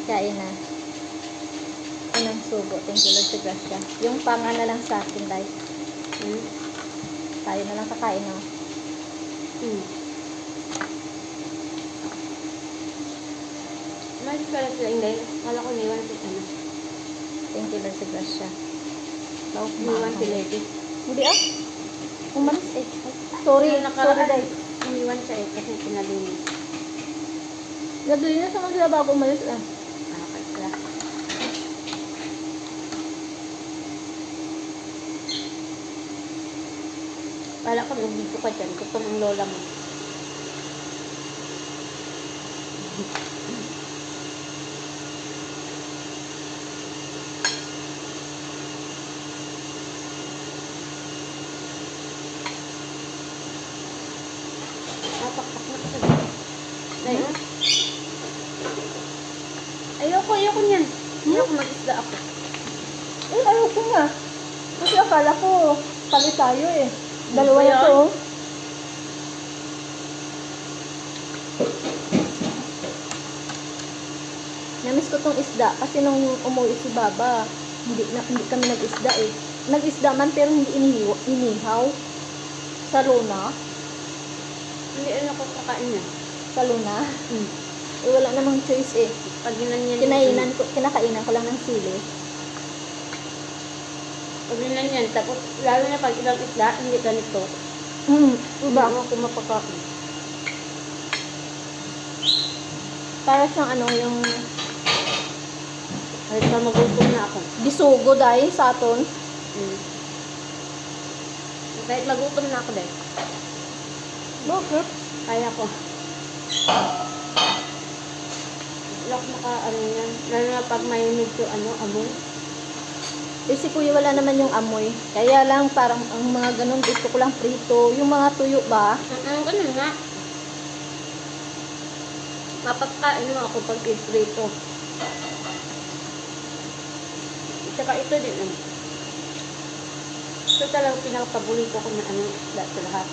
Kain na. Unang subo. Thank you Lord sa grasya. Yung panga na lang sa akin, Day. Tayo na lang kakain, no? Mas pala sila, hindi. Kala ko niwan si ano. Thank you Lord sa grasya. Niwan si Lady. Hindi ah. Umalis eh. Sorry, sorry, Day. Niwan siya eh, kasi pinalinis. Naglinis naman sila bago umalis eh. Kaya. Kala ko nandito ka dyan. Gusto mong lola mo. Napakpak na kasi. Dahil, ayoko niyan. Ayoko mag-isda ako. Eh, ayoko nga. Kasi akala ko, palit tayo eh. Dalawa Ano na yan? to. Oh. Namiss ko tong isda kasi nung umuwi si Baba, hindi kami nag-isda eh. Nag-isda man pero hindi inihaw. Sa Luna. Hindi ano ko kakain yan. Sa Luna. Eh, wala namang choice eh. Pag ginanyan Kinakainan ko lang ng sili. Pag ginanyan, tapos lalo na pag ilang isda, hindi ganito. Diba? Hindi ako mapakain. Para siyang ano, yung Kahit pa magutom na ako. bisugo dahil sa aton. Kahit magutom na ako dahil. Bakit? Kaya ko. Wala ko ano yan. Lalo na pag may medyo amoy. Eh, si Kuya wala naman yung amoy. Kaya lang parang ang mga ganun gusto ko lang prito. Yung mga tuyo ba? Ganun nga. Mapagkain mo ako pag iprito. Tsaka ito din. Ito talagang pinakapaborito ko na isda sa lahat.